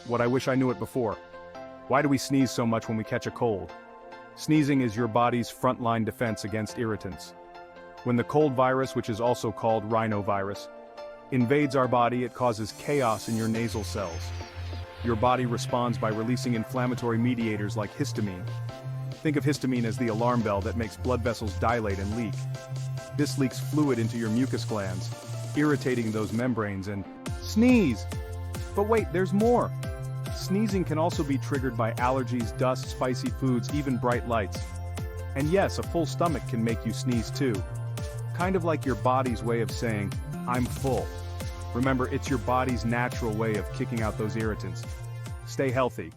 what I wish I knew it before. Why do we sneeze so much when we catch a cold? Sneezing is your body's frontline defense against irritants. When the cold virus, which is also called rhinovirus, invades our body, it causes chaos in your nasal cells. Your body responds by releasing inflammatory mediators like histamine. Think of histamine as the alarm bell that makes blood vessels dilate and leak. This leaks fluid into your mucus glands, irritating those membranes and sneeze! But wait, there's more! Sneezing can also be triggered by allergies, dust, spicy foods, even bright lights. And yes, a full stomach can make you sneeze too. Kind of like your body's way of saying, I'm full. Remember, it's your body's natural way of kicking out those irritants. Stay healthy.